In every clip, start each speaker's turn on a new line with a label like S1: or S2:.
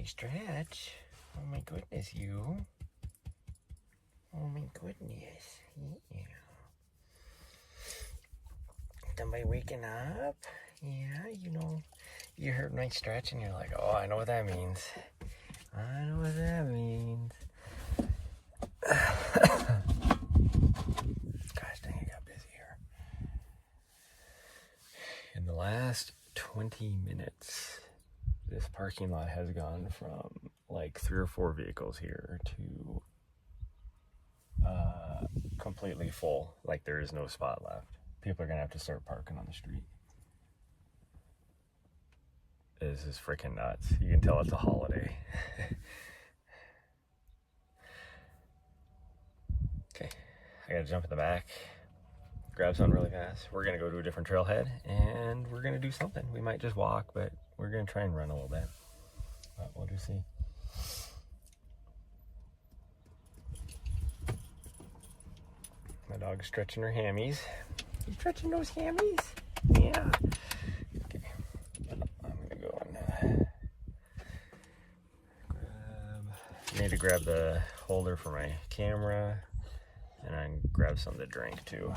S1: stretch. Oh my goodness, you. Oh my goodness. Yeah. Somebody waking up? Yeah, you know, you heard my stretch and you're like, oh, I know what that means. I know what that means. Gosh dang, it got busy here. In the last 20 minutes, this parking lot has gone from like 3 or 4 vehicles here to completely full. Like there is no spot left. People are gonna have to start parking on the street. This is freaking nuts. You can tell it's a holiday. Okay, I gotta jump in the back, grab something really fast. We're gonna go to a different trailhead and we're gonna do something. We might just walk, but we're gonna try and run a little bit. But we'll just see. My dog's stretching her hammies. You stretching those hammies? Yeah. Okay. I'm gonna go and I need to grab the holder for my camera, and I can grab something to drink too.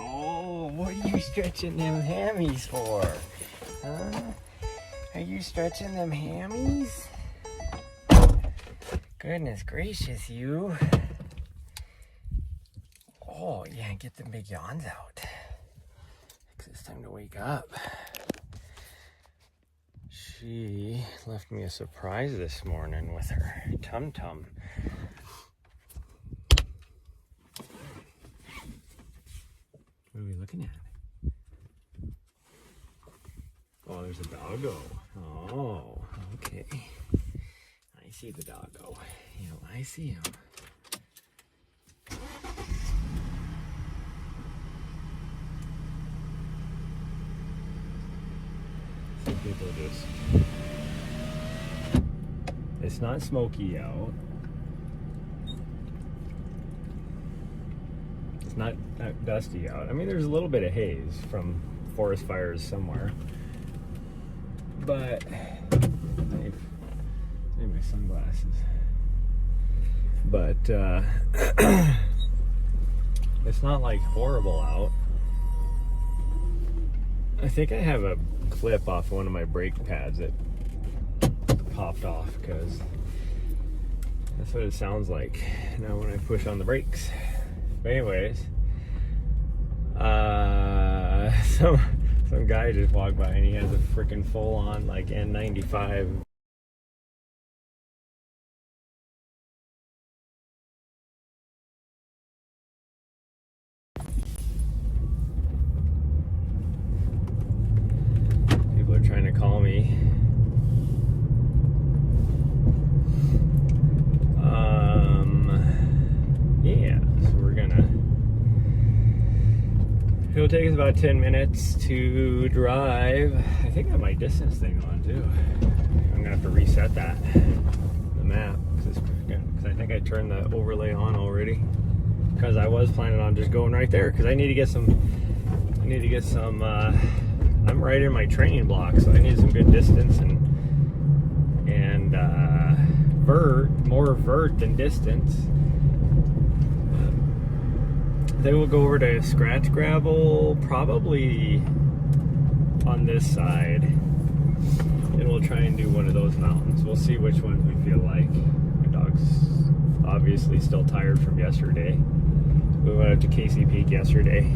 S1: Oh, what are you stretching them hammies for? Huh? Are you stretching them hammies? Goodness gracious, you. Oh, yeah, get them big yawns out. It's time to wake up. She left me a surprise this morning with her tum-tum. What are we looking at? Oh, there's a doggo. Oh, okay. I see the doggo. You know, I see him. Some people just... It's not smoky out. It's not dusty out. I mean, there's a little bit of haze from forest fires somewhere. But I need my sunglasses. But it's not like horrible out. I think I have a clip off one of my brake pads that popped off because that's what it sounds like now when I push on the brakes. But anyways, some guy just walked by and he has a freaking full on like N95. People are trying to call me. Yeah, so we're gonna... It'll take us about 10 minutes to drive. I think I have my distance thing on too. I'm gonna have to reset that, the map, because I think I turned the overlay on already. Because I was planning on just going right there, because I need to get some, I'm right in my training block, so I need some good distance and more vert than distance. Then we'll go over to scratch gravel, probably on this side, and we'll try and do one of those mountains. We'll see which ones we feel like. My dog's obviously still tired from yesterday. We went up to Casey Peak yesterday,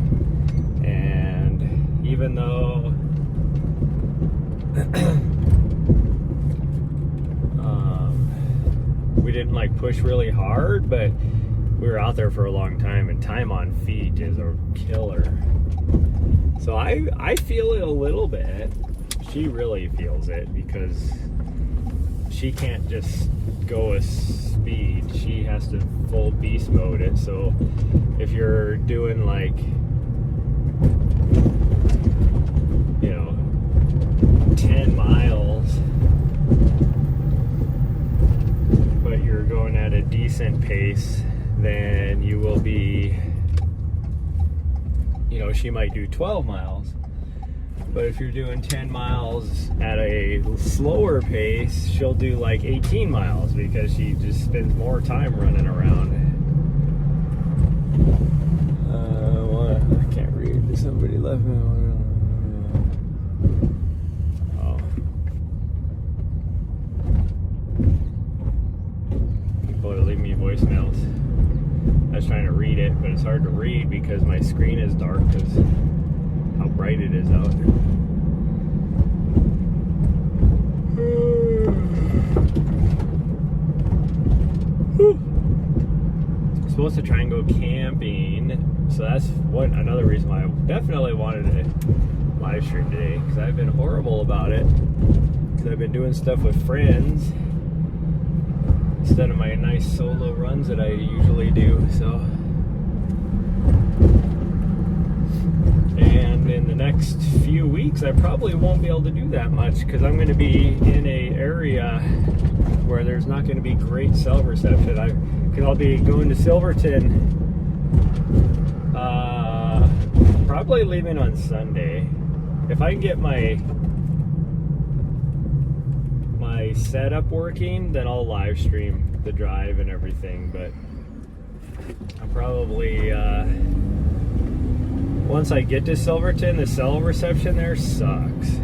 S1: and even though we didn't like push really hard, but we were out there for a long time, and time on feet is a killer. So I feel it a little bit. She really feels it because she can't just go a speed. She has to full beast mode it. So if you're doing like, 10 miles, but you're going at a decent pace, then you will be, she might do 12 miles. But if you're doing 10 miles at a slower pace, she'll do like 18 miles because she just spends more time running around. I can't read. Somebody left me. Oh. People are leaving me voicemails. I was trying to read it, but it's hard to read because my screen is dark because how bright it is out there. I'm supposed to try and go camping, so that's another reason why I definitely wanted to live stream today, because I've been horrible about it because I've been doing stuff with friends instead of my nice solo runs that I usually do. So, and in the next few weeks I probably won't be able to do that much because I'm going to be in a area where there's not going to be great cell reception. Because I'll be going to Silverton probably leaving on Sunday. If I can get my setup working, then I'll live stream the drive and everything. But I'll probably once I get to Silverton, the cell reception there sucks.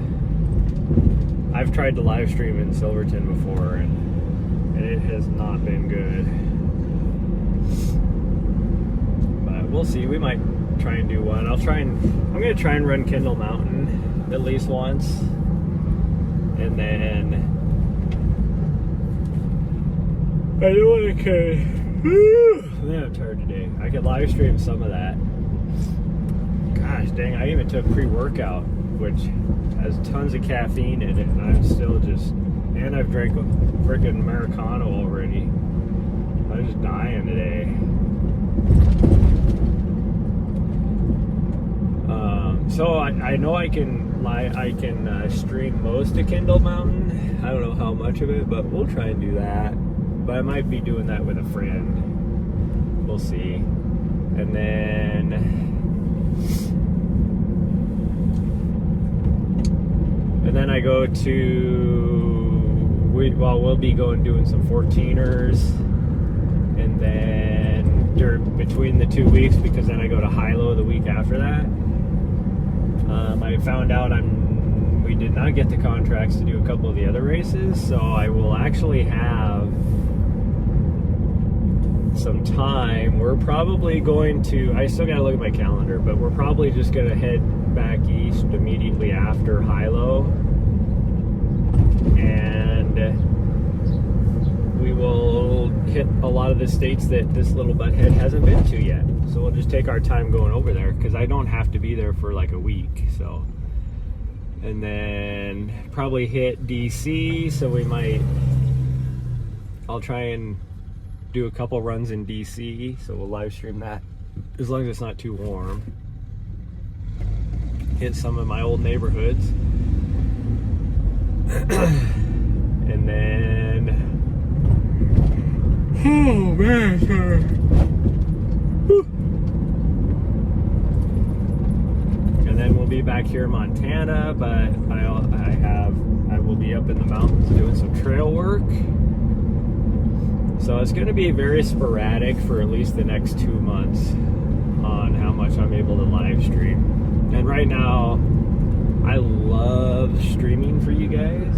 S1: I've tried to live stream in Silverton before, and it has not been good. But we'll see. We might try and do one. I'm going to try and run Kendall Mountain at least once. And then I know I could. Man, I'm tired today. I could live stream some of that. Gosh dang, I even took pre-workout, which has tons of caffeine in it, and I'm still just, and I've drank a freaking Americano already. I'm just dying today. So I know I can stream most of Kendall Mountain. I don't know how much of it, but we'll try and do that. But I might be doing that with a friend. We'll see. And then I go to, we'll be doing some 14ers, and then between the 2 weeks, because then I go to Hilo the week after that. I found out we did not get the contracts to do a couple of the other races, so I will actually have some time. We're probably going to, I still gotta look at my calendar, but we're probably just gonna head back east immediately after Hilo, and we will hit a lot of the states that this little butthead hasn't been to yet. So we'll just take our time going over there, because I don't have to be there for like a week. So, and then probably hit DC. So I'll try and do a couple runs in DC. So we'll live stream that as long as it's not too warm. Hit some of my old neighborhoods. And then, oh man, sorry. And then we'll be back here in Montana, but I will be up in the mountains doing some trail work. So it's going to be very sporadic for at least the next 2 months on how much I'm able to live stream. And right now, I love streaming for you guys.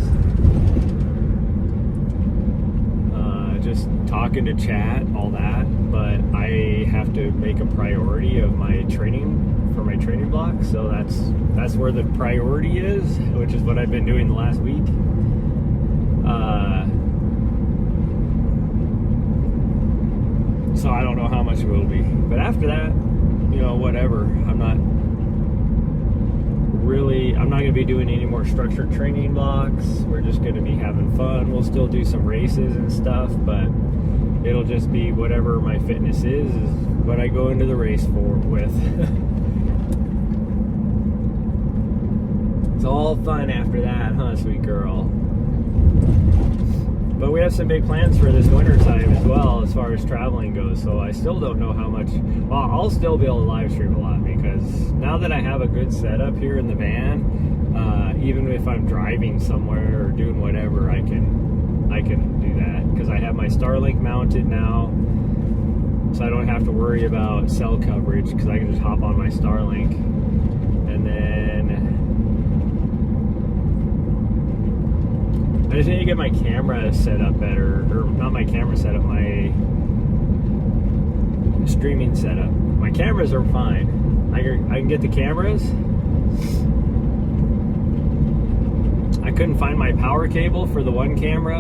S1: Just talking talking to chat, all that, but I have to make a priority of my training for my training block. So that's where the priority is, which is what I've been doing the last week. So I don't know how much it will be, but after that, whatever. I'm not going to be doing any more structured training blocks. We're just going to be having fun. We'll still do some races and stuff, but it'll just be whatever my fitness is what I go into the race with. It's all fun after that, huh, sweet girl? But we have some big plans for this winter time as well, as far as traveling goes. So I still don't know how much. Well, I'll still be able to live stream a lot, because now that I have a good setup here in the van, even if I'm driving somewhere or doing whatever, I can do that, because I have my Starlink mounted now, so I don't have to worry about cell coverage, because I can just hop on my Starlink. And then I just need to get my camera set up better, or not my camera set up, my streaming setup. My cameras are fine. I can get the cameras. I couldn't find my power cable for the one camera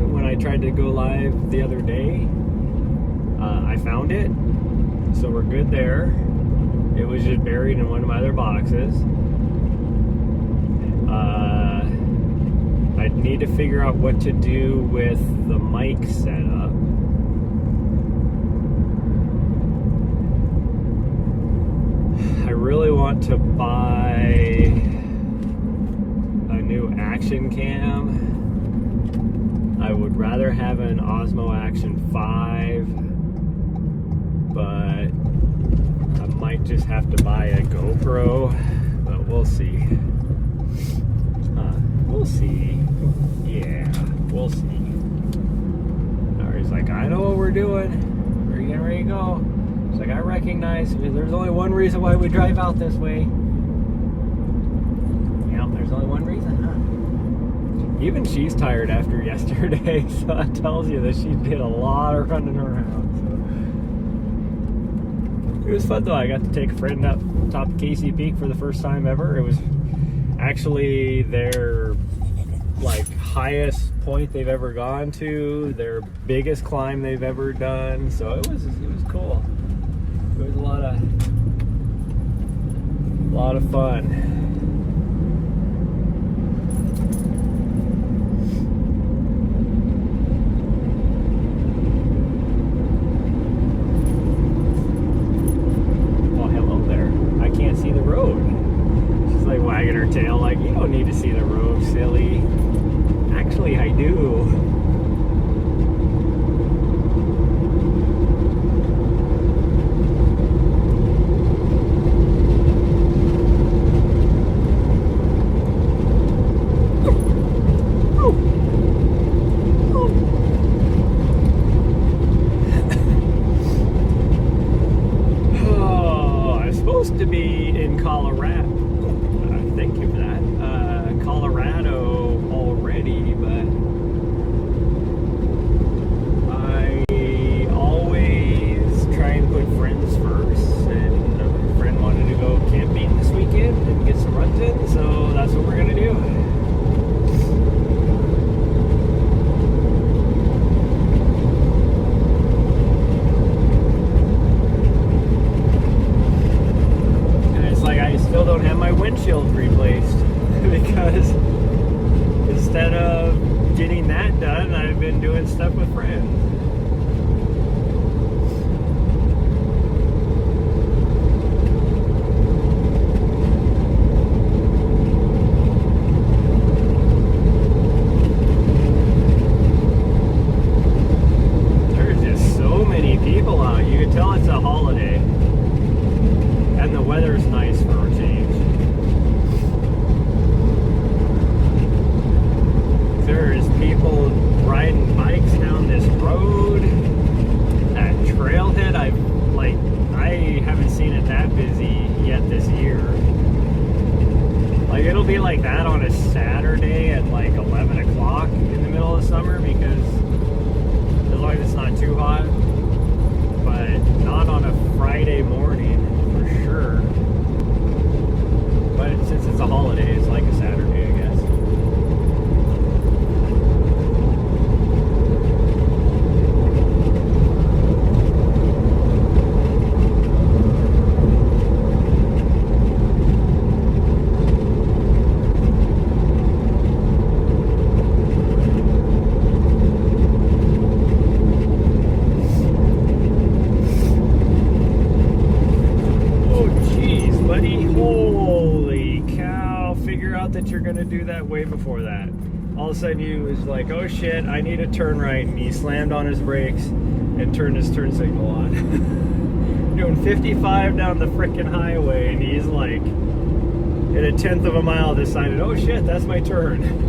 S1: when I tried to go live the other day. I found it, so we're good there. It was just buried in one of my other boxes. I need to figure out what to do with the mic setup. I really want to buy a new action cam. I would rather have an Osmo Action 5, but I might just have to buy a GoPro, but we'll see. We'll see. Yeah, we'll see. Ari's like, I know what we're doing. We're getting ready to go. It's like, I recognize there's only one reason why we drive out this way. Yep, there's only one reason, huh? Even she's tired after yesterday, so that tells you that she did a lot of running around. So. It was fun though. I got to take a friend up top of Casey Peak for the first time ever. It was actually their highest point they've ever gone to, their biggest climb they've ever done. So it was cool. It was a lot of fun. Well, hello there. I can't see the road. She's like wagging her tail like, you don't need to see the road, silly. Actually, I do. Oh, I'm supposed to be in Colorado. Thank you for that. Colorado already, but I always try and put friends first, and a friend wanted to go camping this weekend and get some runs in, so that's what we're gonna do. And it's like I still don't have my windshield replaced. Because instead of getting that done, I've been doing stuff with friends. There's just so many people out. You can tell it's a holiday. And the weather's nice for a change. There's people riding bikes down this road. That trailhead, I haven't seen it that busy yet this year. Like, it'll be like that on a Saturday at like 11 o'clock in the middle of summer, because as long as it's not too hot. But not on a Friday morning, for sure. But since it's a holiday, it's like a Saturday, I guess. That you're gonna do that way before that. All of a sudden you was like, oh shit, I need to turn right, and he slammed on his brakes and turned his turn signal on. Doing 55 down the frickin' highway, and he's like, at a 1/10 of a mile decided, oh shit, that's my turn.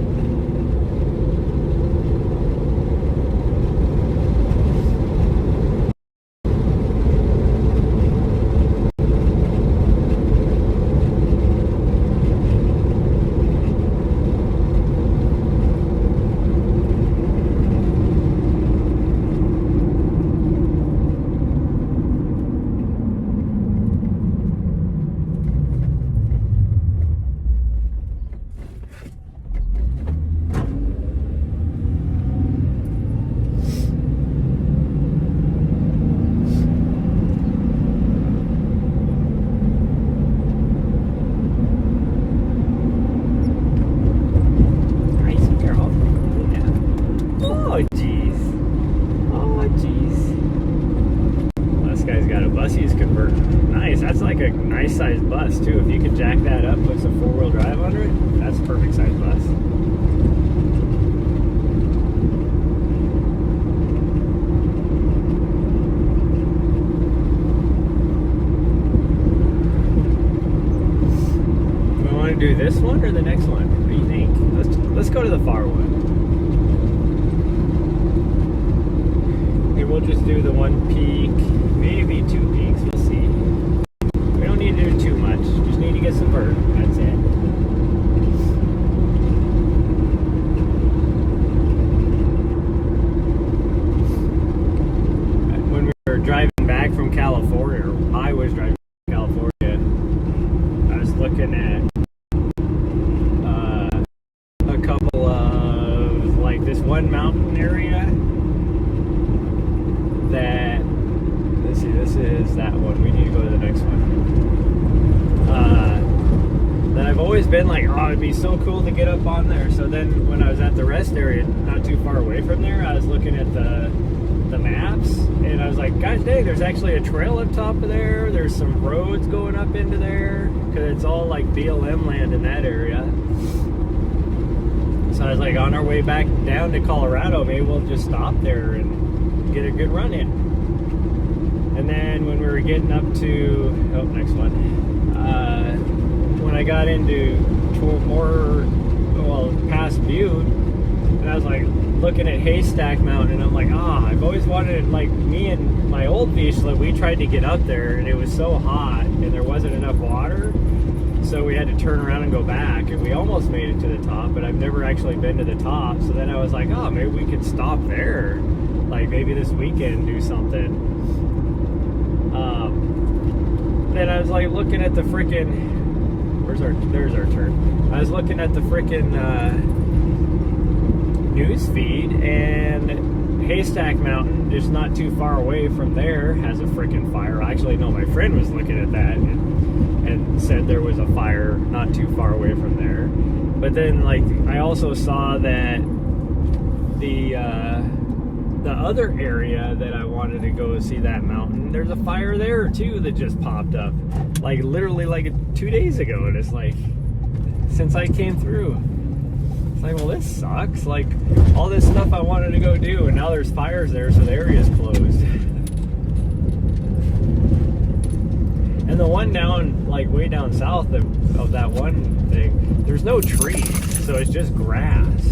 S1: He's converting. Nice. That's like a nice sized bus too. If you could jack that up, put some 4-wheel drive under it, that's a perfect sized bus. We want to do this one or the next one? What do you think? Let's go to the far one. Maybe we'll just do the one peak. Maybe 2 peaks, we'll see. We don't need to do too much, just need to get some vert, that's it. When we were driving back from California, or I was driving from California, I was looking at a couple of, like, this one mountain area that, let's see, this is that one. We need to go to the next one. That I've always been like, oh, it'd be so cool to get up on there. So then when I was at the rest area, not too far away from there, I was looking at the maps, and I was like, gosh dang, there's actually a trail up top of there. There's some roads going up into there, because it's all like BLM land in that area. So I was like, on our way back down to Colorado, maybe we'll just stop there and get a good run in. And then when we were getting up to, next one, when I got into more, past Butte, and I was like looking at Haystack Mountain, and I'm like, I've always wanted, like, me and my old Vizsla, we tried to get up there, and it was so hot, and there wasn't enough water, so we had to turn around and go back, and we almost made it to the top, but I've never actually been to the top, so then I was like, maybe we could stop there, like maybe this weekend do something. Then I was like looking at the frickin', there's our turn. I was looking at the frickin' news feed, and Haystack Mountain, just not too far away from there, has a frickin' fire. Actually, no, my friend was looking at that and said there was a fire not too far away from there. But then, like, I also saw that the other area that I wanted to go see that mountain, there's a fire there too that just popped up, like literally like 2 days ago, and it's like, since I came through, it's like, well, this sucks, like all this stuff I wanted to go do, and now there's fires there, so the area's closed. And the one down, like way down south of that one thing, there's no trees, so it's just grass,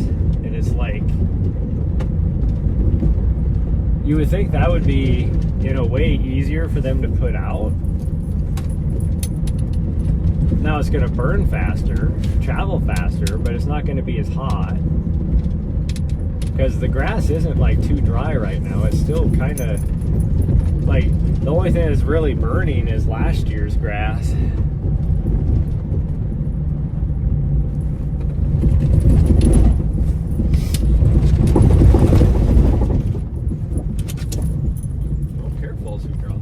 S1: and it's like, you would think that would be, way easier for them to put out. Now it's going to burn faster, travel faster, but it's not going to be as hot. because the grass isn't like too dry right now. It's still kind of like, the only thing that's really burning is last year's grass. Oh, careful, sweet girl.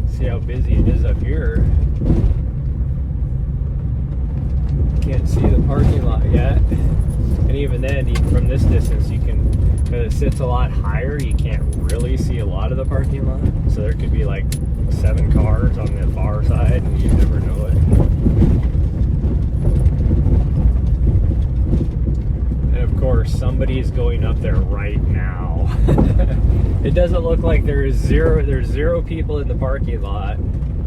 S1: See how busy it is up here. Can't see the parking lot yet. And even then, even from this distance, you can, because it sits a lot higher, you can't really see a lot of the parking lot. So there could be like 7 cars on the far side and you never know it. And of course, somebody is going up there right now. It doesn't look like there's zero people in the parking lot.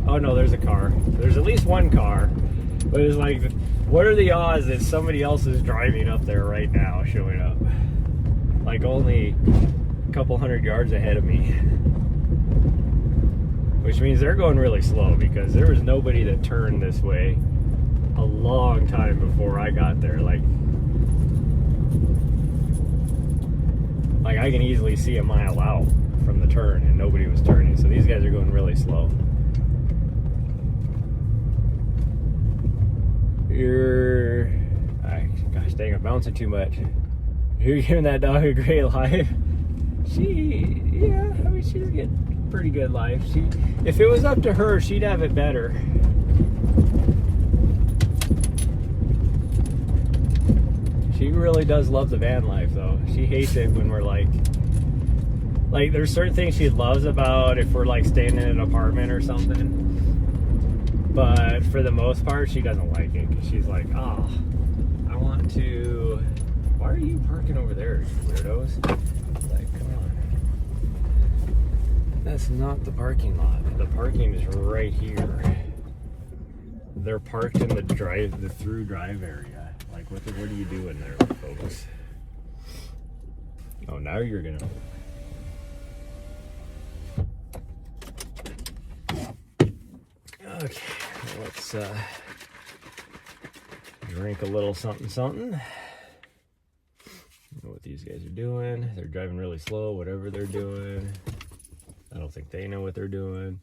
S1: Oh no, there's a car. There's at least one car. But it's like, what are the odds that somebody else is driving up there right now, showing up? Like only a couple hundred yards ahead of me. Which means they're going really slow, because there was nobody that turned this way a long time before I got there. Like I can easily see a mile out from the turn and nobody was turning. So these guys are going really slow. Gosh dang, I'm bouncing too much. You're giving that dog a great life. Yeah, I mean, she's getting pretty good life. If it was up to her, she'd have it better. She really does love the van life, though. She hates it when we're like there's certain things she loves about if we're like staying in an apartment or something. But for the most part, she doesn't like it, because she's like, oh, I want to... Why are you parking over there, you weirdos? Like, come on. That's not the parking lot. The parking is right here. They're parked in the through drive area. Like, what are you doing there, folks? Oh, now you're gonna... Okay, let's drink a little something. I don't know what these guys are doing. They're driving really slow, whatever they're doing. I don't think they know what they're doing.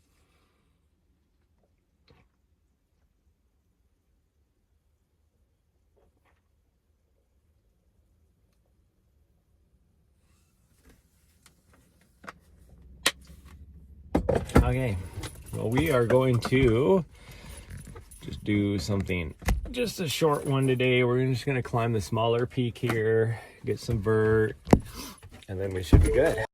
S1: Okay, well, we are going to just do something, just a short one today. We're just going to climb the smaller peak here, get some vert, and then we should be good.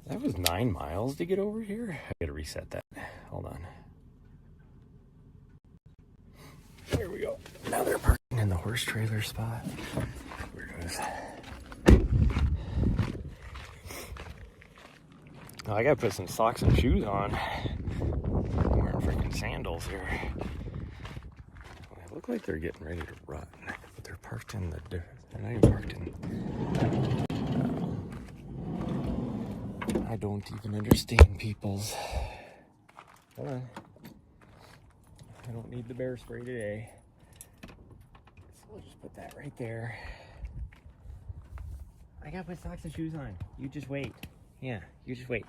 S1: That was 9 miles to get over here. I gotta reset that. Hold on. There we go. Now they're parking in the horse trailer spot. Weirdos. Oh, I gotta put some socks and shoes on. I'm wearing freaking sandals here. Well, they look like they're getting ready to run, but they're parked in the... They're not even parked in... I don't even understand people's... Hold on. I don't need the bear spray today. So we'll just put that right there. I gotta put socks and shoes on. You just wait. Yeah, you just wait.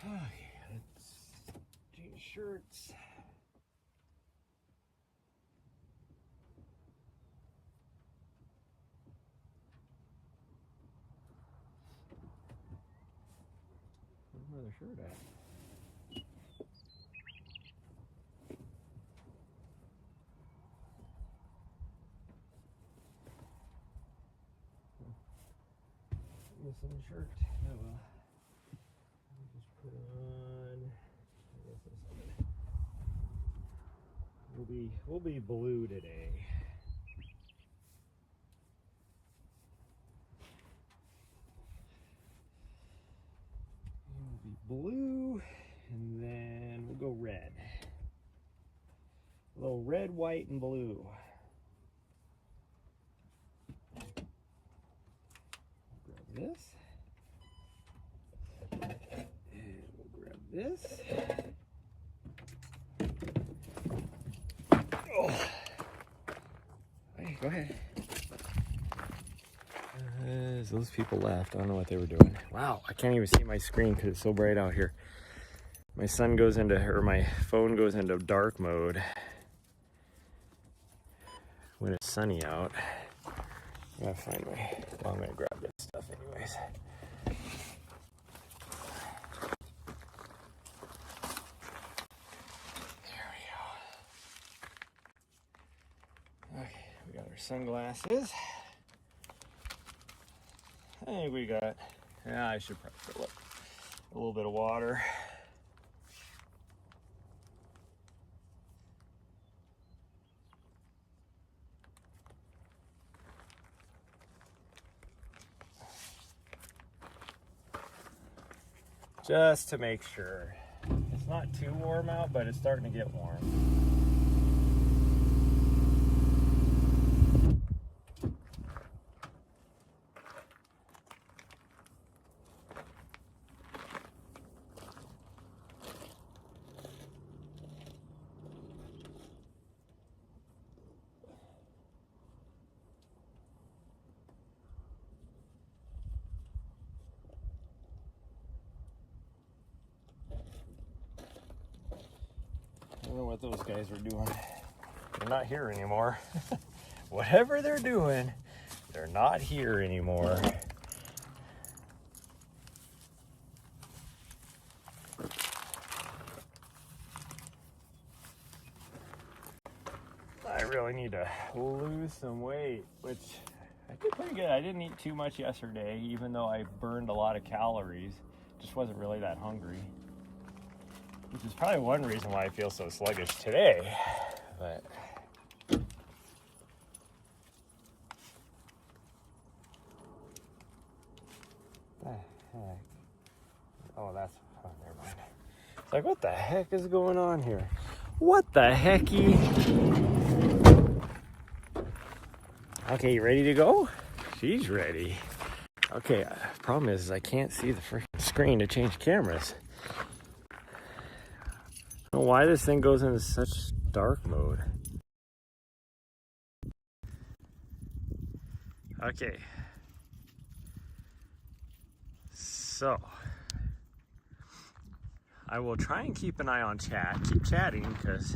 S1: Okay, let's change shirts. Where's my other shirt at? Missing a shirt. Oh well. I'll just put on. I guess this one. We'll be blue today. We'll be blue, and then we'll go red. A little red, white, and blue. This, and we'll grab this. Oh, hey, go ahead. Those people left. I don't know what they were doing. Wow, I can't even see my screen because it's so bright out here. My phone goes into dark mode when it's sunny out. I gotta find well, I'm gonna grab this stuff anyways. There we go. Okay, we got our sunglasses. I think we got, I should probably fill up a little bit of water. Just to make sure. It's not too warm out, but it's starting to get warm. I don't know what those guys were doing. They're not here anymore. Whatever they're doing, they're not here anymore. I really need to lose some weight, which I did pretty good. I didn't eat too much yesterday, even though I burned a lot of calories. Just wasn't really that hungry. Which is probably one reason why I feel so sluggish today, but the heck? Oh, never mind. It's like, what the heck is going on here? What the hecky? Okay, you ready to go? She's ready. Okay, problem is I can't see the freaking screen to change cameras. I don't know why this thing goes into such dark mode. Okay. So, I will try and keep an eye on chat. Keep chatting because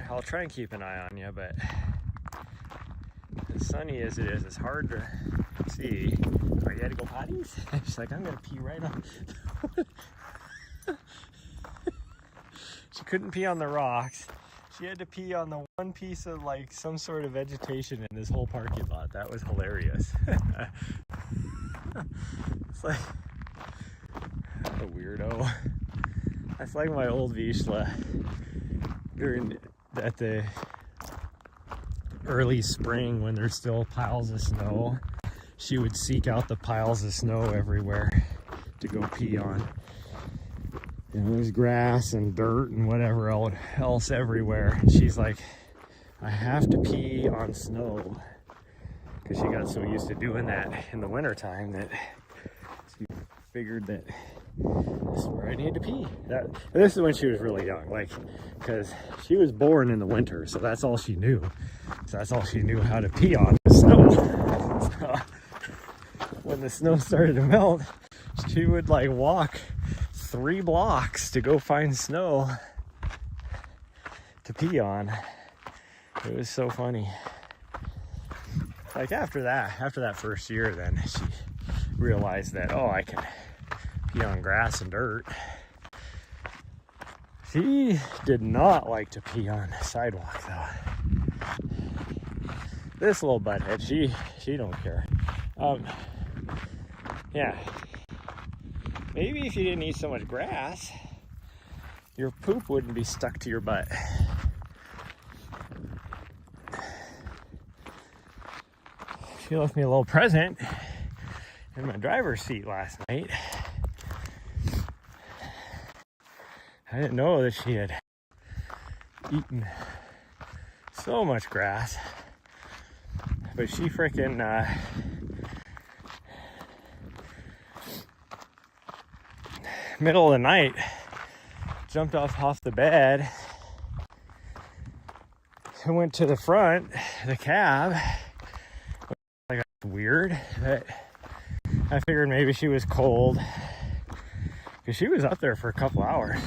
S1: I'll try and keep an eye on you, but as sunny as it is, it's hard to see. Are you had to go potties? She's like, I'm gonna pee right on. She couldn't pee on the rocks. She had to pee on the one piece of like some sort of vegetation in this whole parking lot. That was hilarious. It's like a weirdo. That's like my old Vizsla at the early spring when there's still piles of snow. She would seek out the piles of snow everywhere to go pee on. And there's grass and dirt and whatever else everywhere. And she's like, I have to pee on snow. Because she got so used to doing that in the wintertime that she figured that this is where I need to pee. This is when she was really young, like, because she was born in the winter, so that's all she knew. So that's all she knew how to pee on, snow. So when the snow started to melt, she would like walk 3 blocks to go find snow to pee on. It was so funny. Like after that first year, then she realized that, oh, I can pee on grass and dirt. She did not like to pee on the sidewalk though. This little butthead, she don't care. Yeah. Maybe if you didn't eat so much grass, your poop wouldn't be stuck to your butt. She left me a little present in my driver's seat last night. I didn't know that she had eaten so much grass, but she freaking middle of the night jumped off the bed and went to the front, the cab. Like, weird, but I figured maybe she was cold because she was up there for a couple hours.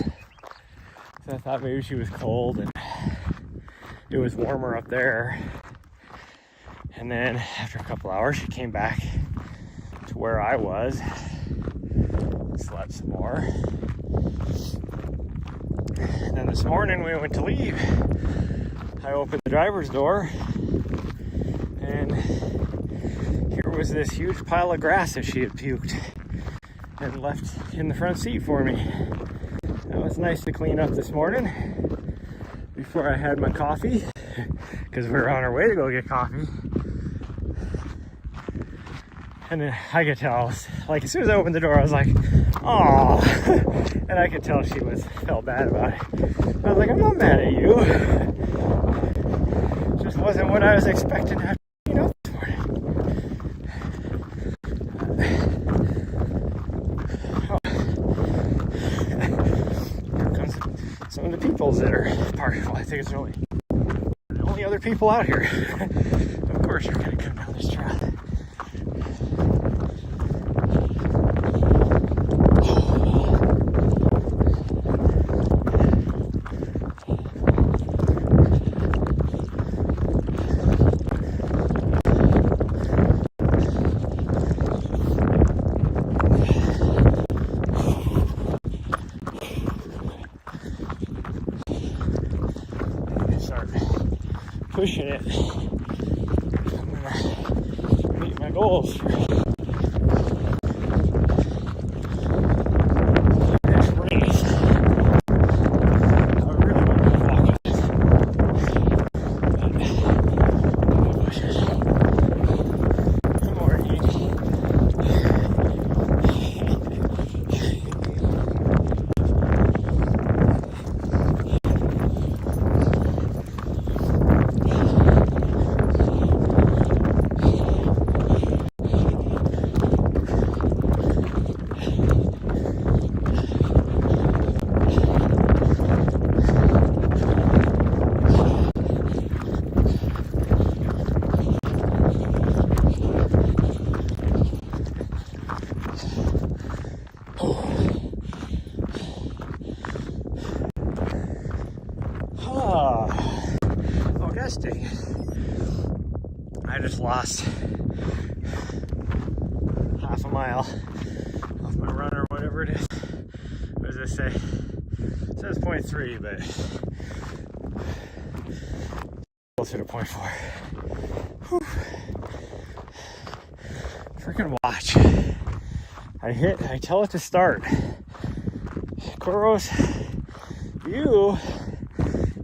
S1: So I thought maybe she was cold and it was warmer up there. And then after a couple hours, she came back to where I was, slept some more. And then this morning we went to leave. I opened the driver's door and here was this huge pile of grass that she had puked and left in the front seat for me. It was nice to clean up this morning before I had my coffee, because we were on our way to go get coffee. And then I could tell, like as soon as I opened the door, I was like, "Aw," and I could tell she felt bad about it. I was like, "I'm not mad at you. Just wasn't what I was expecting to have to clean up this morning." Here comes some of the peoples that are part of it. I think it's really the only other people out here. Of course, you're gonna come down this trail. Pushing it. I'm gonna meet my goals for this race. I really want to walk it. But push it. Good morning. Oh, gosh dang it. I just lost half a mile off my run or whatever it is. What does this say? It says 0.3, but closer to 0.4. Whew. Freaking watch. I tell it to start. Koros, you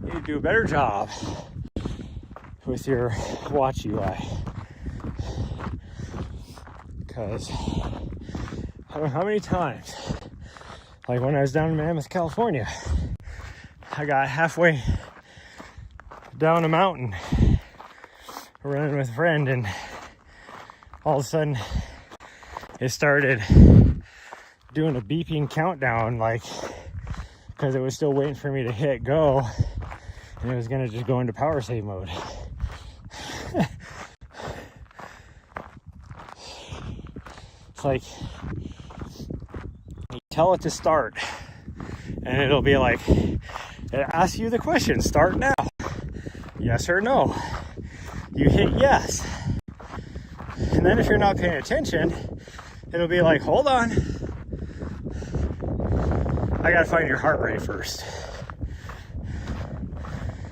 S1: need to do a better job with your watch UI. Because I don't know how many times, like when I was down in Mammoth, California, I got halfway down a mountain running with a friend, and all of a sudden it started doing a beeping countdown, like, because it was still waiting for me to hit go, and it was gonna just go into power save mode. It's like you tell it to start, and it'll be like, it asks you the question, start now, yes or no. You hit yes, and then if you're not paying attention, it'll be like, hold on, I gotta find your heart rate first.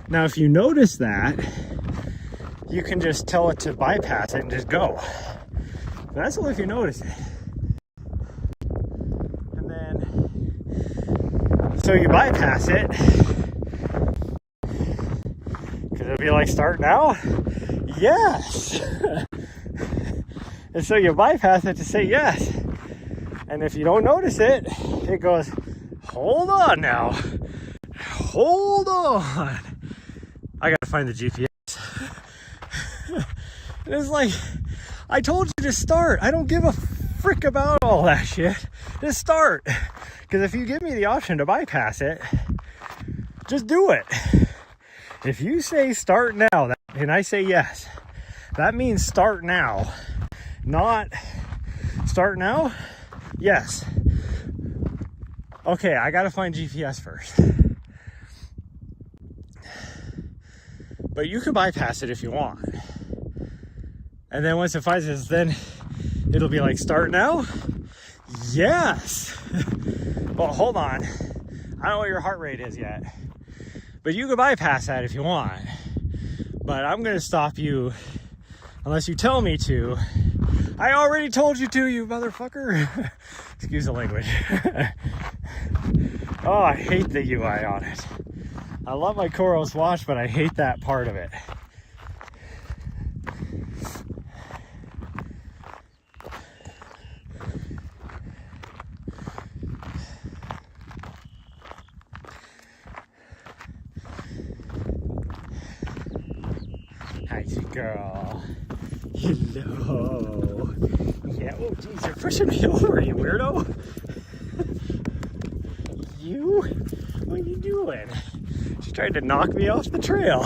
S1: Now if you notice that, you can just tell it to bypass it and just go. But that's only if you notice it. And then, so you bypass it, because it'll be like, start now? Yes! And so you bypass it to say yes. And if you don't notice it, it goes, hold on now. Hold on. I gotta find the GPS. And it's like, I told you to start. I don't give a frick about all that shit. Just start. Because if you give me the option to bypass it, just do it. If you say start now, and I say yes, that means start now. Not start now? Yes. Okay, I gotta find GPS first. But you can bypass it if you want. And then once it finds this, then it'll be like, start now? Yes. Well, hold on. I don't know what your heart rate is yet. But you can bypass that if you want. But I'm going to stop you unless you tell me to. I already told you to, you motherfucker. Excuse the language. Oh, I hate the UI on it. I love my Coros watch, but I hate that part of it. Hi, girl. Hello. Yeah, oh geez, you're pushing me over, you weirdo. You? What are you doing? She tried to knock me off the trail.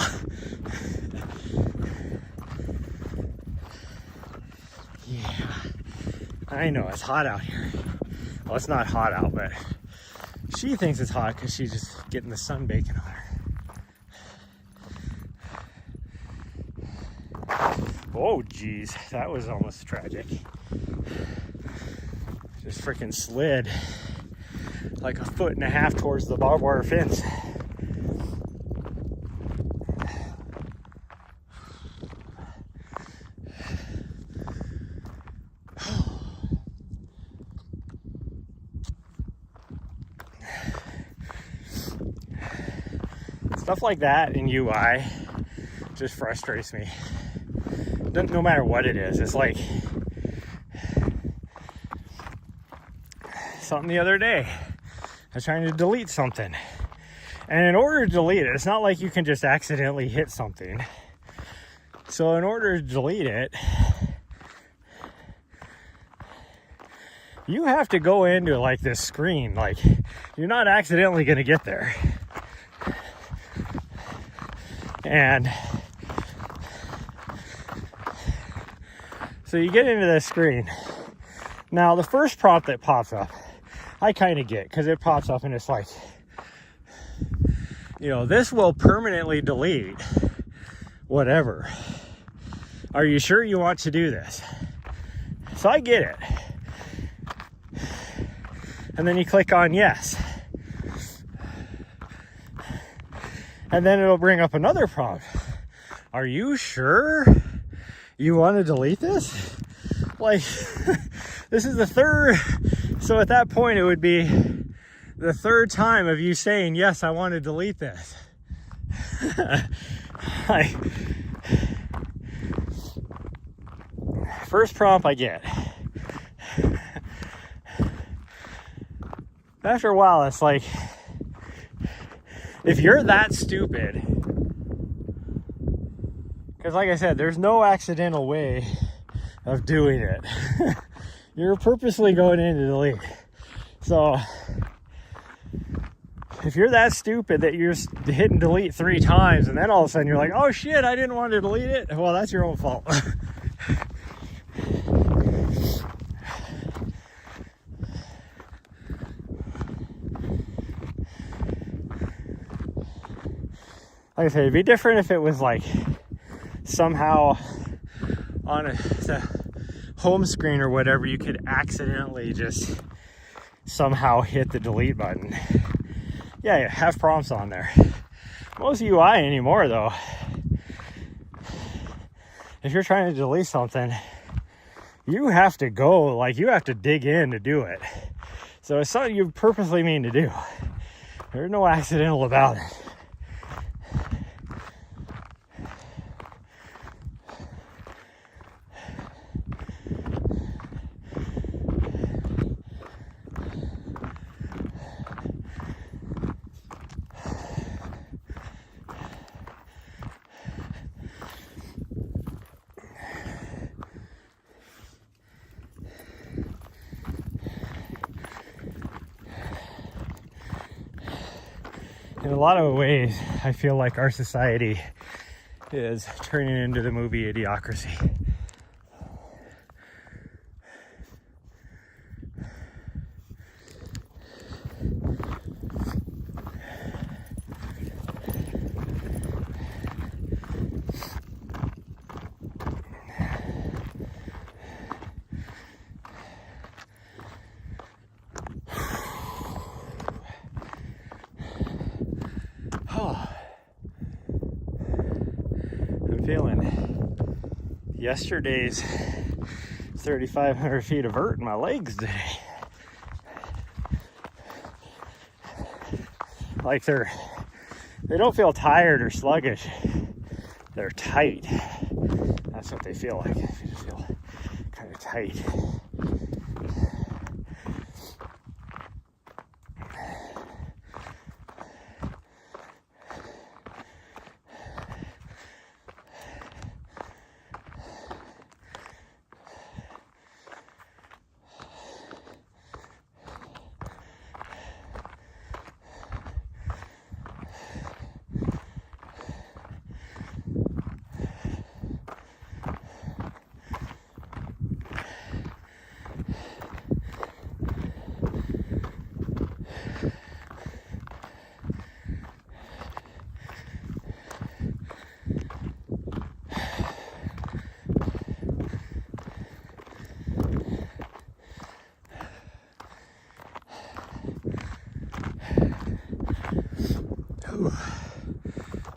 S1: Yeah, I know it's hot out here. Well, it's not hot out, but she thinks it's hot because she's just getting the sun baking on her. Oh geez, that was almost tragic. Just freaking slid like 1.5 feet towards the barbed wire fence. Stuff like that in UI just frustrates me. No matter what it is, it's like something the other day. I was trying to delete something, and in order to delete it, it's not like you can just accidentally hit something. So in order to delete it, you have to go into like this screen. Like, you're not accidentally going to get there. And so you get into this screen. Now, the first prompt that pops up, I kind of get, because it pops up and it's like, you know, this will permanently delete whatever. Are you sure you want to do this? So I get it. And then you click on yes. And then it'll bring up another prompt. Are you sure you want to delete this? Like, this is the third. So at that point, it would be the third time of you saying, yes, I want to delete this. Like, first prompt I get. After a while, it's like, if you're that stupid, because like I said, there's no accidental way of doing it. You're purposely going in to delete. So if you're that stupid that you're hitting delete 3 times and then all of a sudden you're like, oh shit, I didn't want to delete it, well, that's your own fault. like I said, it'd be different if it was like somehow on the home screen or whatever, you could accidentally just somehow hit the delete button. Yeah, you have prompts on there. Most UI anymore though, if you're trying to delete something, you have to go, like you have to dig in to do it. So it's something you purposely mean to do. There's no accidental about it. In a lot of ways, I feel like our society is turning into the movie Idiocracy. I'm feeling yesterday's 3,500 feet of vert in my legs today. Like they don't feel tired or sluggish. They're tight. That's what they feel like. They just feel kind of tight.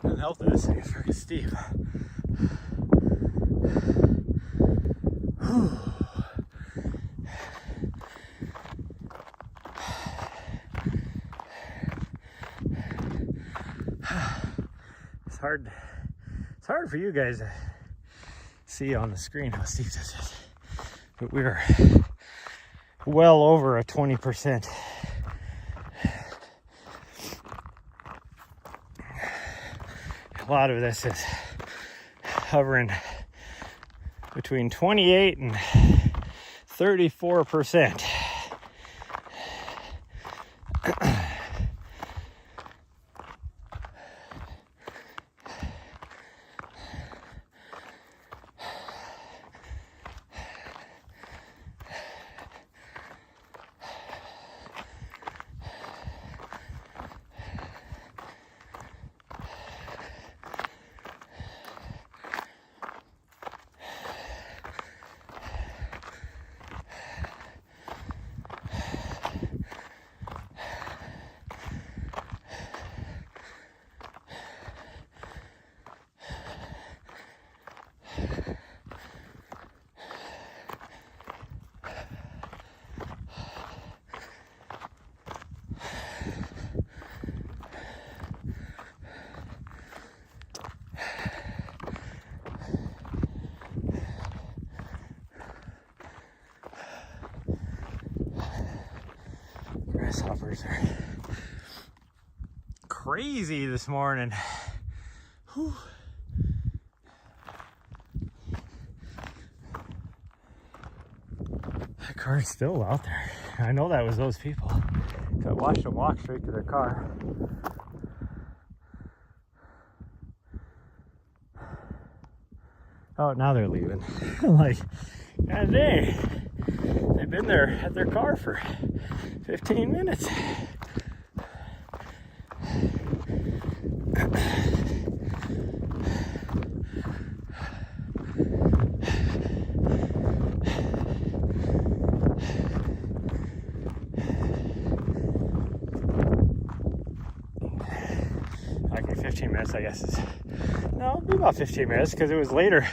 S1: Doesn't help that this thing is freaking steep. It's hard for you guys to see on the screen how steep this is, but we're well over a 20%. A lot of this is hovering between 28 and 34%. Grasshoppers are crazy this morning. Whew. That car's still out there. I know that was those people. So I watched them walk straight to their car. Oh, now they're leaving. I'm like, God dang. They've been there at their car for 15 minutes. I guess is, no, maybe about 15 minutes because it was later.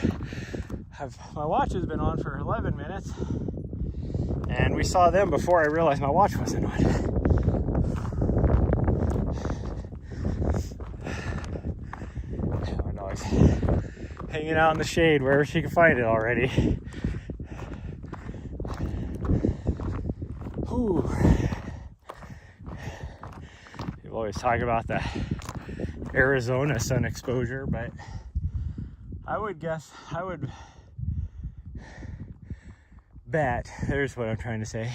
S1: My watch has been on for 11 minutes and we saw them before I realized my watch wasn't on. Oh no, he's hanging out in the shade wherever she can find it already. Whew. People always talk about the Arizona sun exposure, but I would bet, there's what I'm trying to say,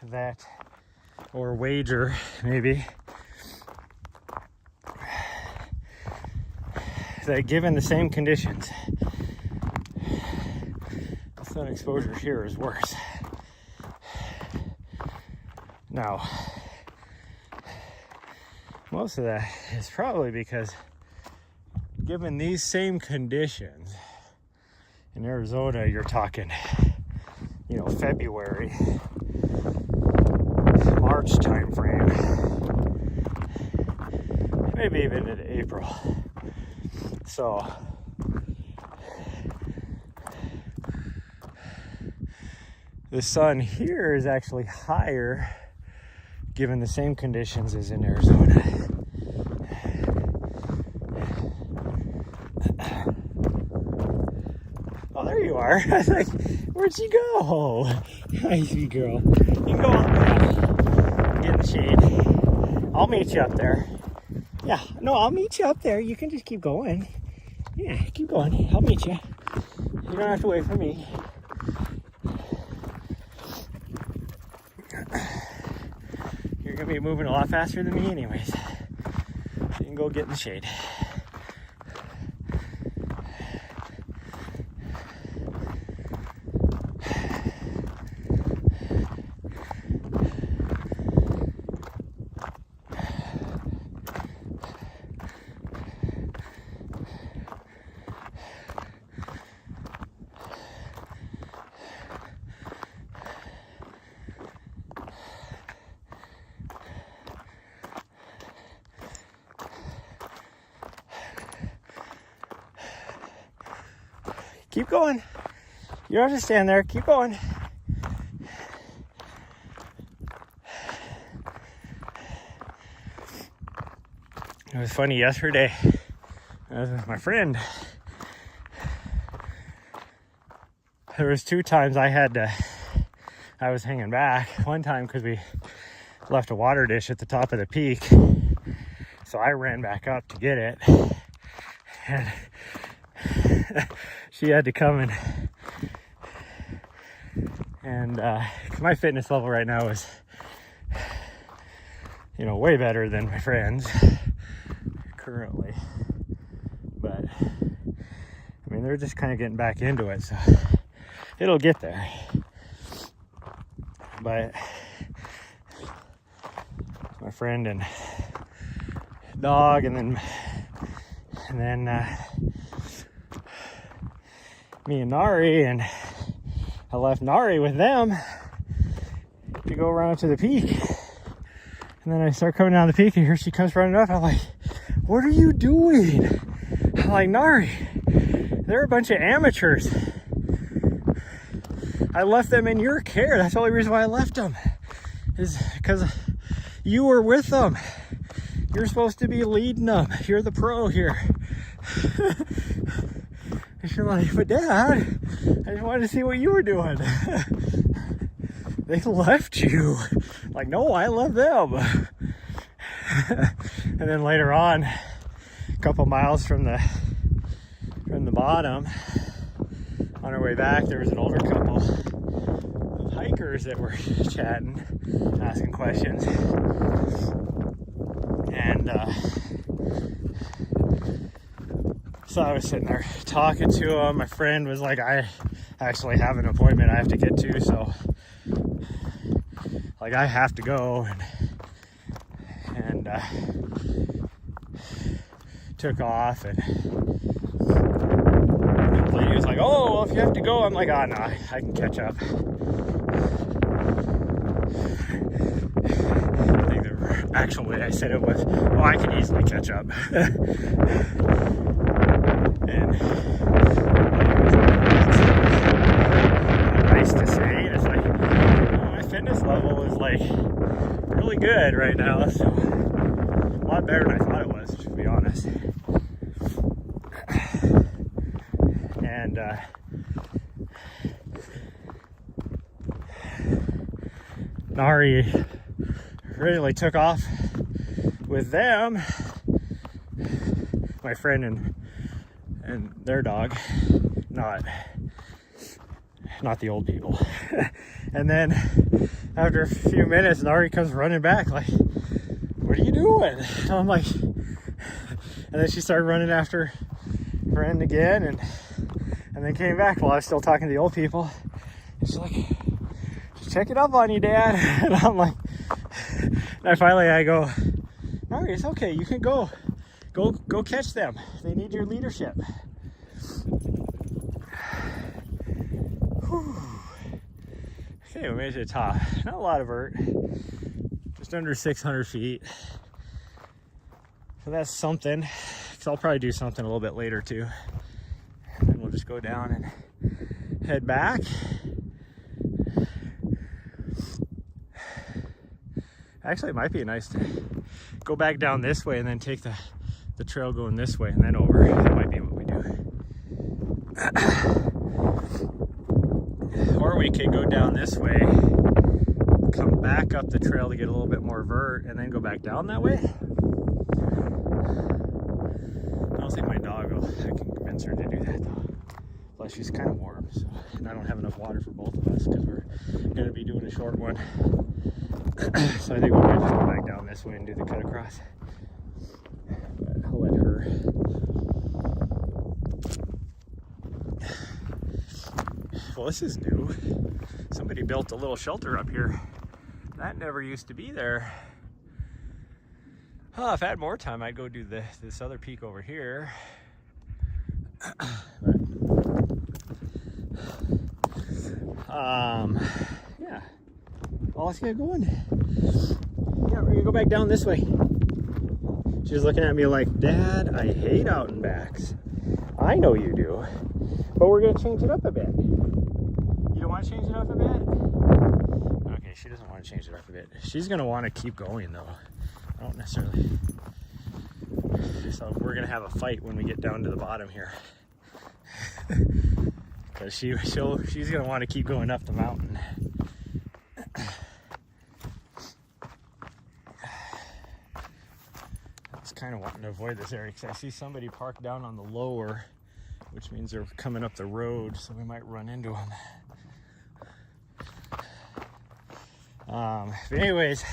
S1: that, or wager maybe, that given the same conditions, the sun exposure here is worse. Now, most of that is probably because given these same conditions in Arizona, you're talking, you know, February, March time frame, maybe even into April. So the sun here is actually higher given the same conditions as in Arizona. Oh, there you are. I was like, where'd she go? Hi, sweet girl. You can go on there. Get in the shade. I'll meet you up there. Yeah, no, I'll meet you up there. You can just keep going. Yeah, keep going. I'll meet you. You don't have to wait for me. You're gonna be moving a lot faster than me anyways. You can go get in the shade. Keep going. You don't have to stand there. Keep going. It was funny yesterday. I was with my friend. There was 2 times I was hanging back. One time because we left a water dish at the top of the peak. So I ran back up to get it. And she had to come and my fitness level right now is, you know, way better than my friends currently, but I mean, they're just kind of getting back into it, so it'll get there. But my friend and dog, and then me and Nari, and I left Nari with them to go around to the peak. And then I start coming down the peak, and here she comes running up. I'm like, what are you doing? I'm like, Nari, they're a bunch of amateurs. I left them in your care. That's the only reason why I left them, is because you were with them. You're supposed to be leading them. You're the pro here. And she's like, but Dad, I just wanted to see what you were doing. They left you. Like, no, I love them. And then later on, a couple miles from the bottom, on our way back, there was an older couple of hikers that were chatting, asking questions. And so I was sitting there talking to them. My friend was like, I actually have an appointment I have to get to, so like I have to go, and took off, and the lady was like, oh, well, if you have to go, I'm like, oh no, I can catch up. I think actual way I said it was, oh, I can easily catch up. And nice to say. It's like, my fitness level is like really good right now. So a lot better than I thought it was, to be honest. And Nari really took off with them, my friend and their dog, not the old people. And then after a few minutes, Nari comes running back like, what are you doing? And I'm like, and then she started running after friend again, and then came back while I was still talking to the old people. And she's like, just checking up on you, Dad. And I'm like, and finally I go, Nari, it's okay, you can go catch them. They need your leadership. Whew. Okay, we made it to the top. Not a lot of vert, just under 600 feet. So that's something, because I'll probably do something a little bit later too. And then we'll just go down and head back. Actually, it might be nice to go back down this way and then take the trail going this way and then over. That might be what we do. Or we could go down this way, come back up the trail to get a little bit more vert, and then go back down that way. I don't think my dog will, I can convince her to do that though. Plus she's kind of warm, so, and I don't have enough water for both of us because we're going to be doing a short one. So I think we might just go back down this way and do the cut across. But I'll let her. Well, this is new. Somebody built a little shelter up here. That never used to be there. Oh, if I had more time, I'd go do this other peak over here. Yeah. Well, let's get going. Yeah, we're gonna go back down this way. She's looking at me like, Dad, I hate out and backs. I know you do, but we're gonna change it up a bit. You don't want to change it up a bit? Okay, she doesn't want to change it up a bit. She's gonna want to keep going though. I don't necessarily. So we're gonna have a fight when we get down to the bottom here. Because she's gonna want to keep going up the mountain. I was kind of wanting to avoid this area because I see somebody parked down on the lower, which means they're coming up the road, so we might run into them. But anyways,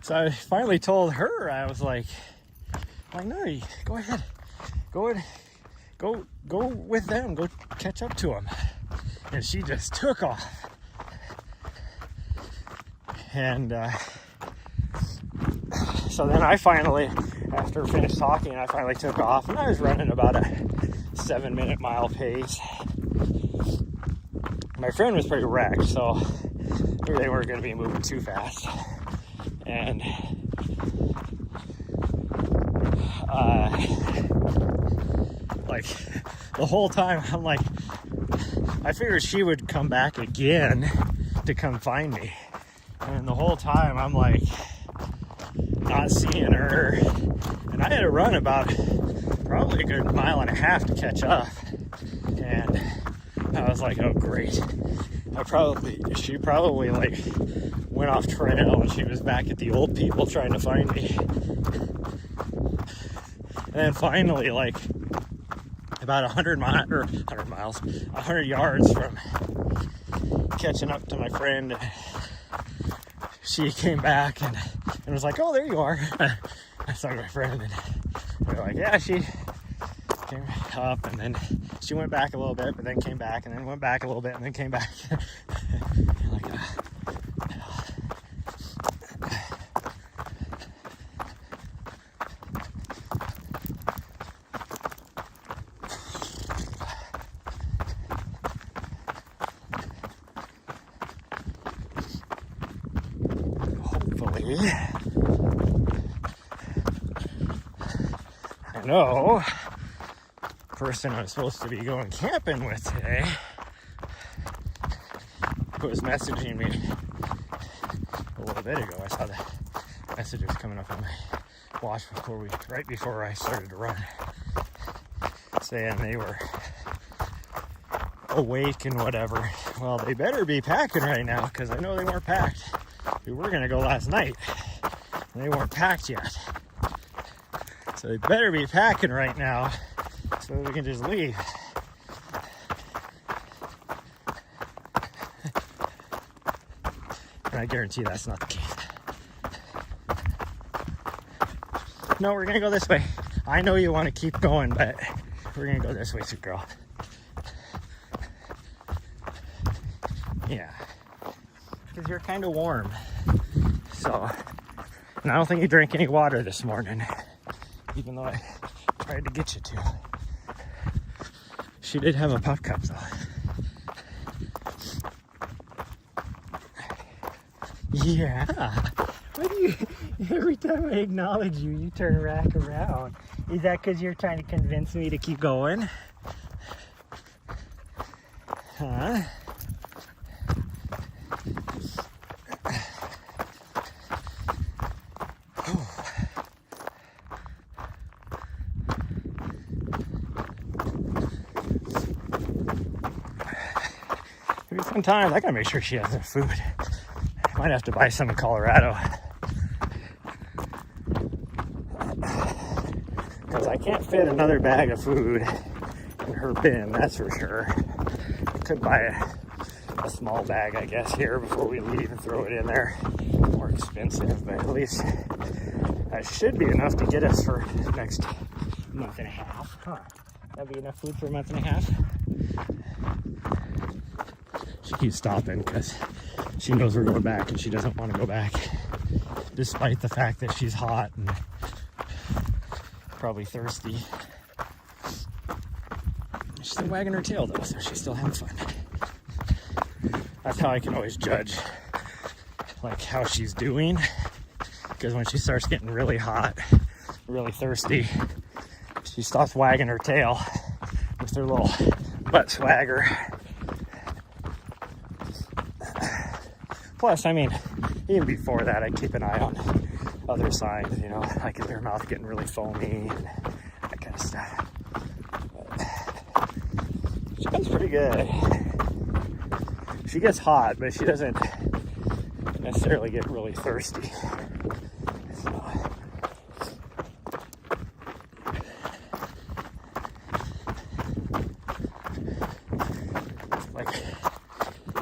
S1: so I finally told her, I was like, no, go ahead, go with them, go catch up to them. And she just took off. And so then I finally, after finished talking, I finally took off, and I was running about a 7-minute mile pace. My friend was pretty wrecked, so they weren't going to be moving too fast. And like the whole time I'm like, I figured she would come back again to come find me, and the whole time I'm like not seeing her, and I had to run about probably a good 1.5 miles to catch up. And I was like, oh great, she probably like went off trail and she was back at the old people trying to find me. And then finally, like about 100 yards from catching up to my friend, she came back and was like, oh, there you are. I saw my friend, and they're like, yeah, she came up, and then she went back a little bit, but then came back, and then went back a little bit, and then came back. Like, hopefully know, person I'm supposed to be going camping with today was messaging me a little bit ago. I saw the messages coming up on my watch right before I started to run, saying they were awake and whatever. Well, they better be packing right now, because I know they weren't packed. We were gonna go last night and they weren't packed yet, so they better be packing right now so we can just leave. And I guarantee that's not the case. No, we're gonna go this way. I know you want to keep going, but we're gonna go this way, sweet girl. Yeah, because you're kind of warm. So, and I don't think you drank any water this morning, even though I tried to get you to. She did have a puff cup though. Yeah. What do you? Every time I acknowledge you, you turn back around. Is that because you're trying to convince me to keep going? Huh? Maybe sometimes I gotta make sure she has enough food. Might have to buy some in Colorado, because I can't fit another bag of food in her bin, that's for sure. I could buy a small bag, I guess, here before we leave and throw it in there. More expensive, but at least that should be enough to get us for the next month and a half. Huh? That'd be enough food for a month and a half. She keeps stopping because she knows we're going back and she doesn't want to go back, despite the fact that she's hot and probably thirsty. She's still wagging her tail though, so she's still having fun. That's how I can always judge like how she's doing, because when she starts getting really hot, really thirsty, she stops wagging her tail with her little butt swagger. Plus, I mean, even before that, I keep an eye on other signs, you know, like her mouth getting really foamy and that kind of stuff. But she does pretty good. She gets hot, but she doesn't necessarily get really thirsty. So, like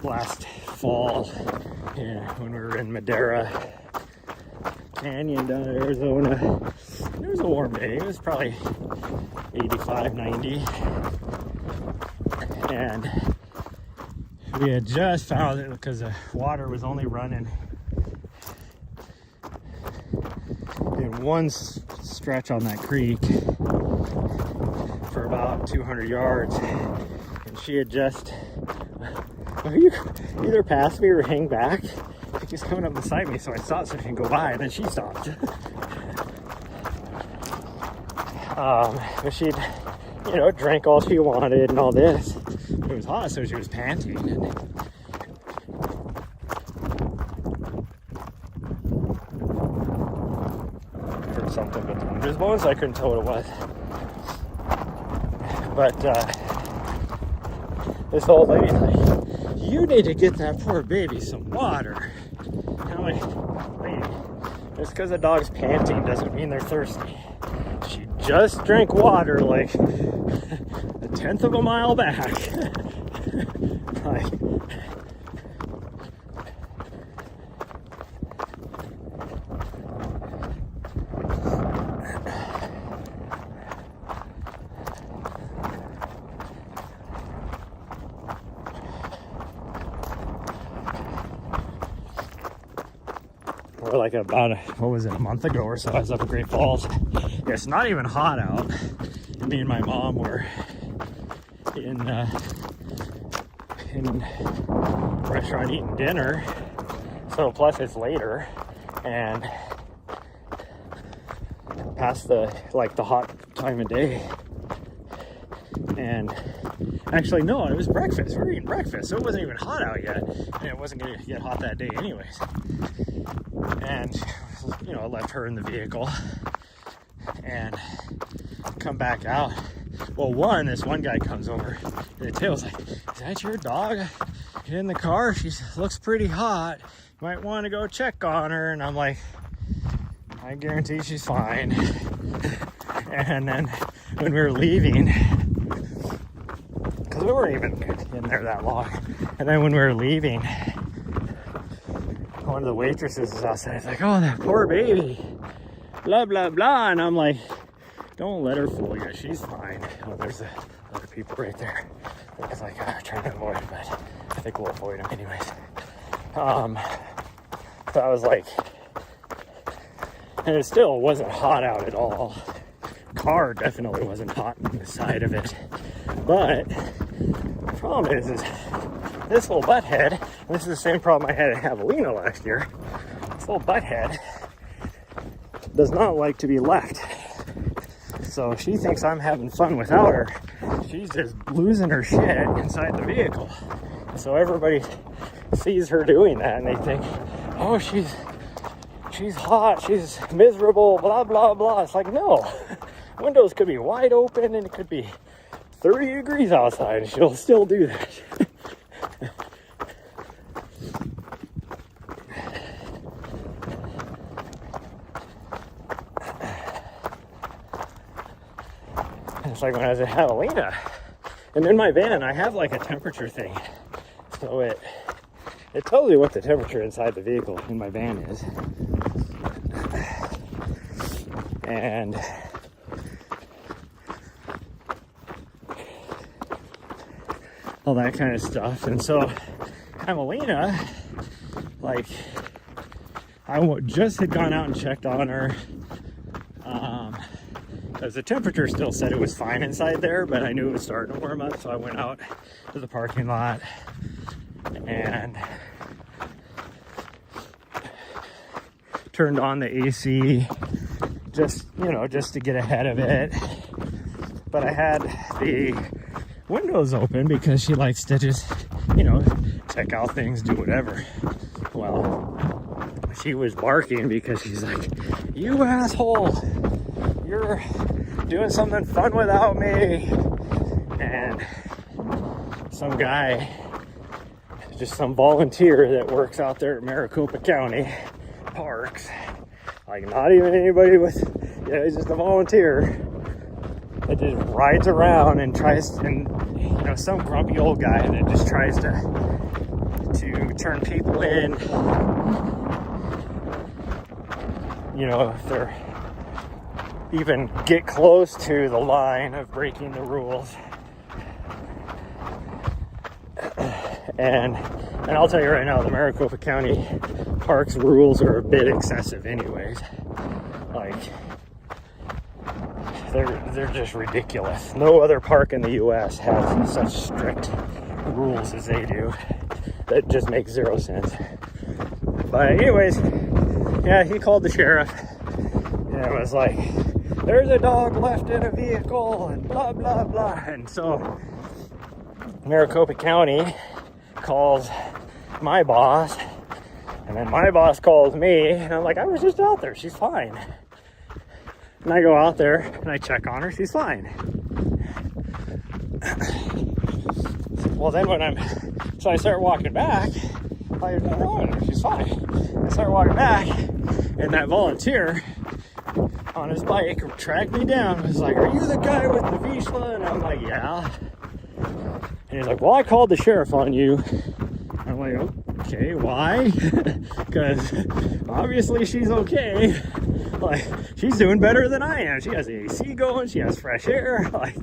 S1: last fall, yeah, when we were in Madera Canyon down in Arizona, it was a warm day. It was probably 85, 90. And we had just found it because the water was only running in one stretch on that creek for about 200 yards. And she had just, you either pass me or hang back. She was coming up beside me, so I stopped so she can go by, and then she stopped. But she'd, you know, drank all she wanted and all this. It was hot, so she was panting. And I heard something between his bones. I couldn't tell what it was. But this old lady's like, "You need to get that poor baby some water." And I'm like, "Wait, just because a dog's panting doesn't mean they're thirsty. She just drank water like a tenth of a mile back." Like, or like about, what was it, a month ago or so, I was up at Great Falls. Yeah, it's not even hot out. And me and my mom were in a restaurant eating dinner. So plus it's later, and past the hot time of day. And actually, no, it was breakfast. We were eating breakfast, so it wasn't even hot out yet. And it wasn't going to get hot that day anyways. And, you know, I left her in the vehicle and come back out. Well, this one guy comes over and the tail's like, is that your dog? Get in the car. She looks pretty hot. You might want to go check on her. And I'm like, I guarantee she's fine. And then when we were leaving, because we weren't even in there that long, and then when we were leaving, one of the waitresses is outside. It's like, oh, that poor baby, blah blah blah. And I'm like, don't let her fool you, she's fine. Oh, there's other people right there. It's like, trying to avoid, but I think we'll avoid them anyways. So I was like, and it still wasn't hot out at all. Car definitely wasn't hot on the side of it. But the problem is this little butthead, and this is the same problem I had at Javelina last year. This little butthead does not like to be left. So she thinks I'm having fun without her. She's just losing her shit inside the vehicle. So everybody sees her doing that and they think, oh, she's hot, she's miserable, blah, blah, blah. It's like, no. Windows could be wide open and it could be 30 degrees outside and she'll still do that. It's like when I was at Javelina, and in my van I have like a temperature thing, so it tells you what the temperature inside the vehicle in my van is, and all that kind of stuff. And so Javelina, like, I just had gone out and checked on her, because the temperature still said it was fine inside there, but I knew it was starting to warm up, so I went out to the parking lot and turned on the AC just to get ahead of it. But I had the windows open because she likes to just, check out things, do whatever. Well, she was barking because she's like, you asshole, you're doing something fun without me. And some guy, just some volunteer that works out there at Maricopa County Parks, like not even anybody he's just a volunteer that just rides around and tries, and some grumpy old guy that just tries to turn people in, if they're even get close to the line of breaking the rules. And I'll tell you right now, the Maricopa County Parks rules are a bit excessive anyways. Like, they're just ridiculous. No other park in the US has such strict rules as they do. That just makes zero sense. But anyways, yeah, he called the sheriff and it was like, there's a dog left in a vehicle and blah blah blah. And so Maricopa County calls my boss, and then my boss calls me, and I'm like, I was just out there, she's fine. And I go out there and I check on her, she's fine. Well, then so I start walking back, like, nothing wrong with her, she's fine. I start walking back, and that volunteer on his bike tracked me down and was like, are you the guy with the Vizsla? And I'm like, yeah. And he's like, well, I called the sheriff on you. I'm like, okay, why? Because obviously she's okay. Like, she's doing better than I am. She has the AC going, she has fresh air, like,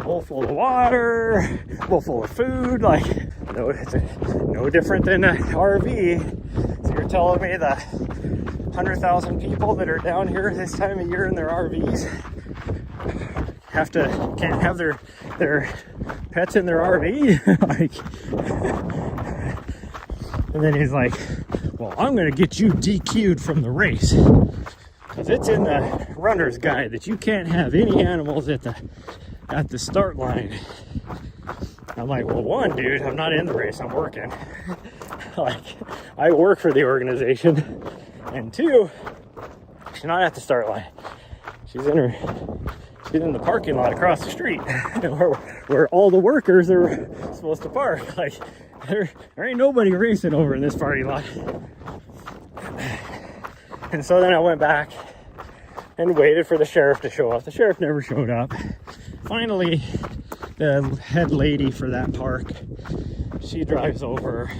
S1: bowl full of water, bowl full of food, like, it's no different than an RV. So you're telling me the 100,000 people that are down here this time of year in their RVs can't have their pets in their RV? Like, and then he's like, well, I'm gonna get you DQ'd from the race because it's in the runner's guide that you can't have any animals at the start line. I'm like, well, one, dude, I'm not in the race, I'm working. Like, I work for the organization. And two, she's not at the start line. She's in the parking lot across the street where all the workers are supposed to park. Like, there ain't nobody racing over in this parking lot. And so then I went back and waited for the sheriff to show up. The sheriff never showed up. Finally, the head lady for that park, she drives over,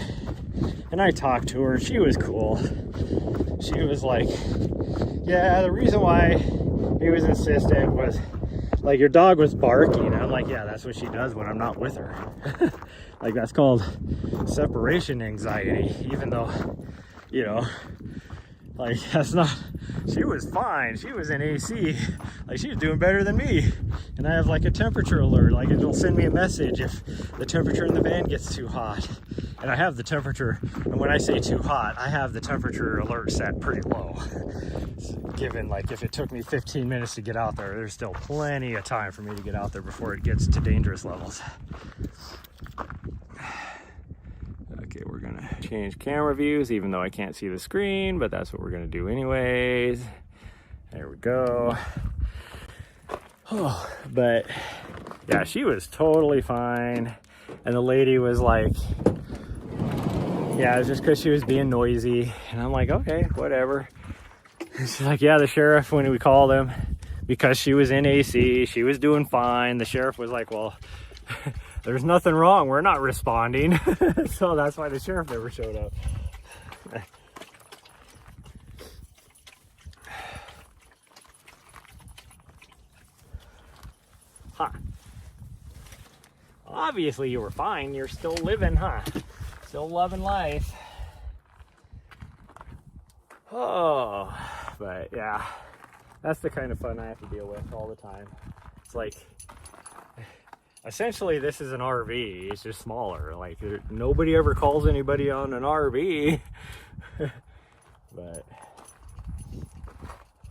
S1: and I talked to her. She was cool. She was like, yeah, the reason why he was insistent was, like, your dog was barking. I'm like, yeah, that's what she does when I'm not with her. Like, that's called separation anxiety, even though, you know, like, that's not, she was fine. She was in AC. Like, she was doing better than me. And I have like a temperature alert. Like, it'll send me a message if the temperature in the van gets too hot. And I have the temperature, and when I say too hot, I have the temperature alert set pretty low. Given, like, if it took me 15 minutes to get out there, there's still plenty of time for me to get out there before it gets to dangerous levels. Okay, we're gonna change camera views, even though I can't see the screen, but that's what we're gonna do anyways. There we go. Oh, but yeah, she was totally fine. And the lady was like, yeah, it was just because she was being noisy. And I'm like, okay, whatever. And she's like, yeah, the sheriff, when we called him, because she was in AC, she was doing fine. The sheriff was like, well, there's nothing wrong. We're not responding. So that's why the sheriff never showed up. Huh. Well, obviously you were fine. You're still living, huh? Still loving life. Oh, but yeah, that's the kind of fun I have to deal with all the time. It's like, essentially this is an RV. It's just smaller. Like, nobody ever calls anybody on an RV. But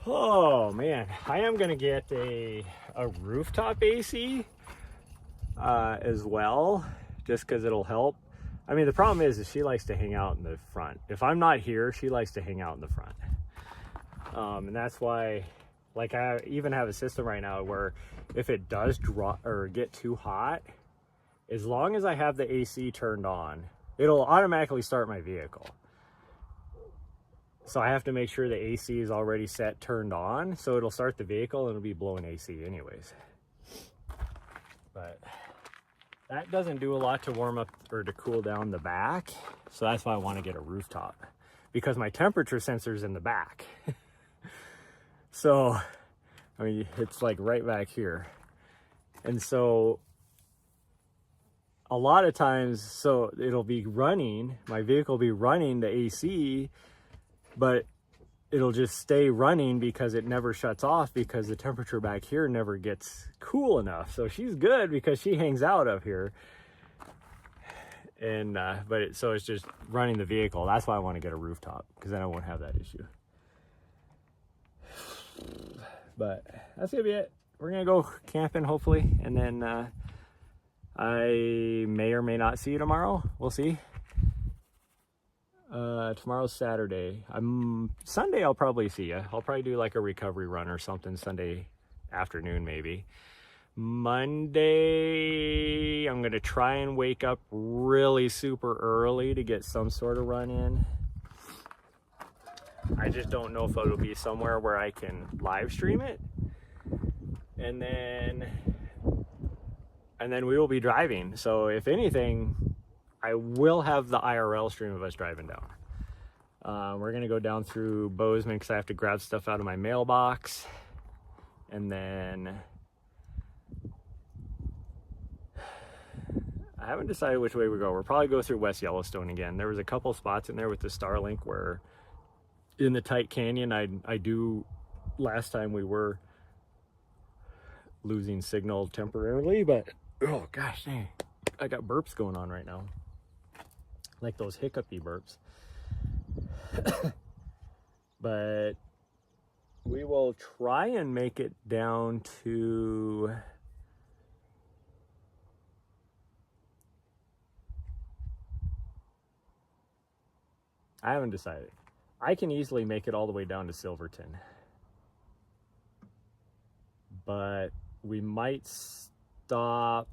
S1: oh man, I am gonna get a rooftop AC as well, just because it'll help. I mean, the problem is she likes to hang out in the front. If I'm not here, she likes to hang out in the front. And that's why, like, I even have a system right now where if it does drop or get too hot, as long as I have the AC turned on, it'll automatically start my vehicle. So I have to make sure the AC is already set turned on, so it'll start the vehicle and it'll be blowing AC anyways. But that doesn't do a lot to warm up or to cool down the back. So that's why I want to get a rooftop, because my temperature sensor's in the back. So, I mean, it's like right back here. And so a lot of times, so it'll be running, my vehicle will be running the AC, but it'll just stay running because it never shuts off, because the temperature back here never gets cool enough. So she's good because she hangs out up here. And so it's just running the vehicle. That's why I want to get a rooftop, because then I won't have that issue. But that's gonna be it. We're gonna go camping hopefully, and then I may or may not see you tomorrow. We'll see. Tomorrow's Saturday. Sunday I'll probably see you. I'll probably do like a recovery run or something Sunday afternoon maybe. Monday I'm gonna try and wake up really super early to get some sort of run in. I just don't know if it'll be somewhere where I can live stream it. And then we will be driving. So if anything, I will have the IRL stream of us driving down. We're gonna go down through Bozeman because I have to grab stuff out of my mailbox. And then I haven't decided which way we go. We'll probably go through West Yellowstone again. There was a couple spots in there with the Starlink where in the tight canyon, I do, last time we were losing signal temporarily, but oh gosh dang, I got burps going on right now, like those hiccupy burps. But we will try and make it down to I haven't decided. I can easily make it all the way down to Silverton, but we might stop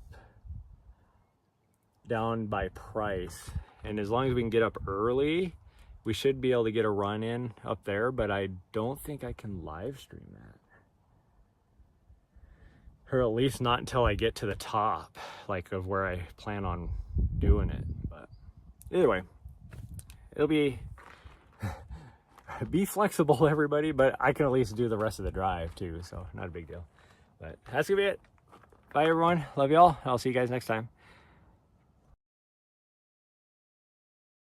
S1: down by Price, and as long as we can get up early, we should be able to get a run in up there, but I don't think I can live stream that. Or at least not until I get to the top, like of where I plan on doing it. But either way, it'll be flexible, everybody, but I can at least do the rest of the drive too, so not a big deal. But that's gonna be it. Bye everyone, love y'all. I'll see you guys next time.